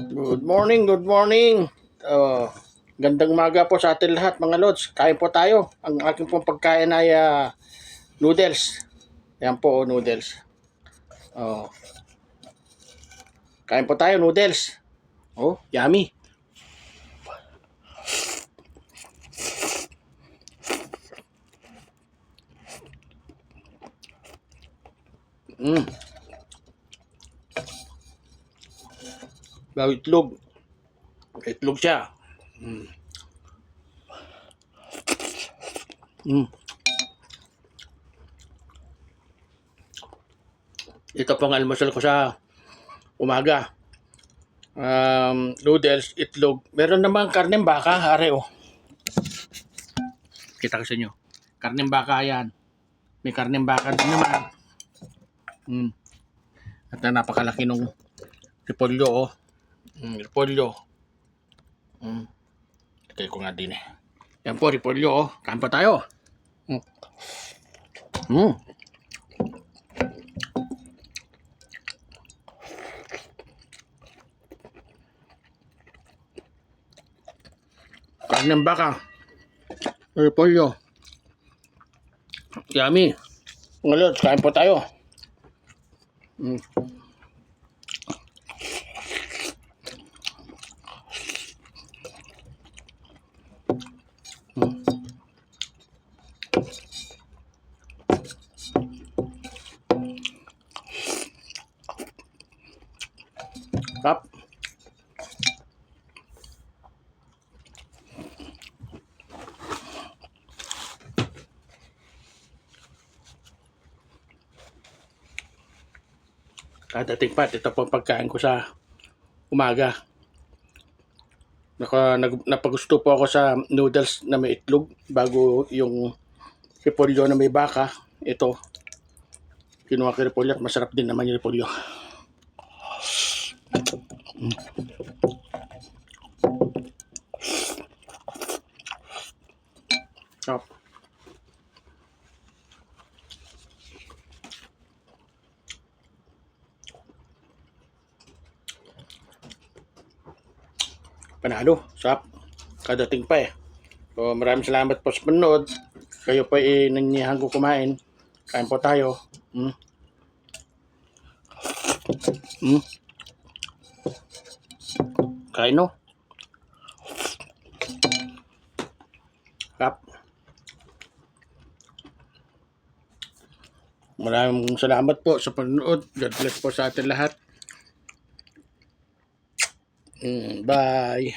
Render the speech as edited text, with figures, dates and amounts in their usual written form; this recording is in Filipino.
Good morning, good morning. Gandang umaga po sa atin lahat mga lods. Kain po tayo. Ang aking pong pagkain ay noodles. Yan po, noodles. Oh, kain po tayo, noodles. Oh, yummy. Mm. Bago itlog. Itlog siya. Mm. Mm. Ito pong almusal ko sa umaga. Noodles, itlog. Meron namang karneng baka, are oh. Kita ko sa inyo. Karneng baka yan. May karneng baka din naman. Mm. At napakalaki nung repolyo oh. Repolyo. Lagay ko nga din eh. Yan po, repolyo oh. Kain pa tayo. Karneng baka. Repolyo. Yummy. Ngayon, kain po tayo. Kap. Kadating pa, ito pong pagkain ko sa umaga. Napagusto po ako sa noodles na may itlog bago yung repolyo na may baka. Ito, kinuha ko repolyo at masarap din naman yung repolyo. Sarap. Panalo, sarap. Kadating pa eh. So, maraming salamat po sa panonood. Kayo po nanyayahan ko kumain. Kain po tayo. Kain no? Kap. Maraming salamat po sa panonood. God bless po sa atin lahat. Bye.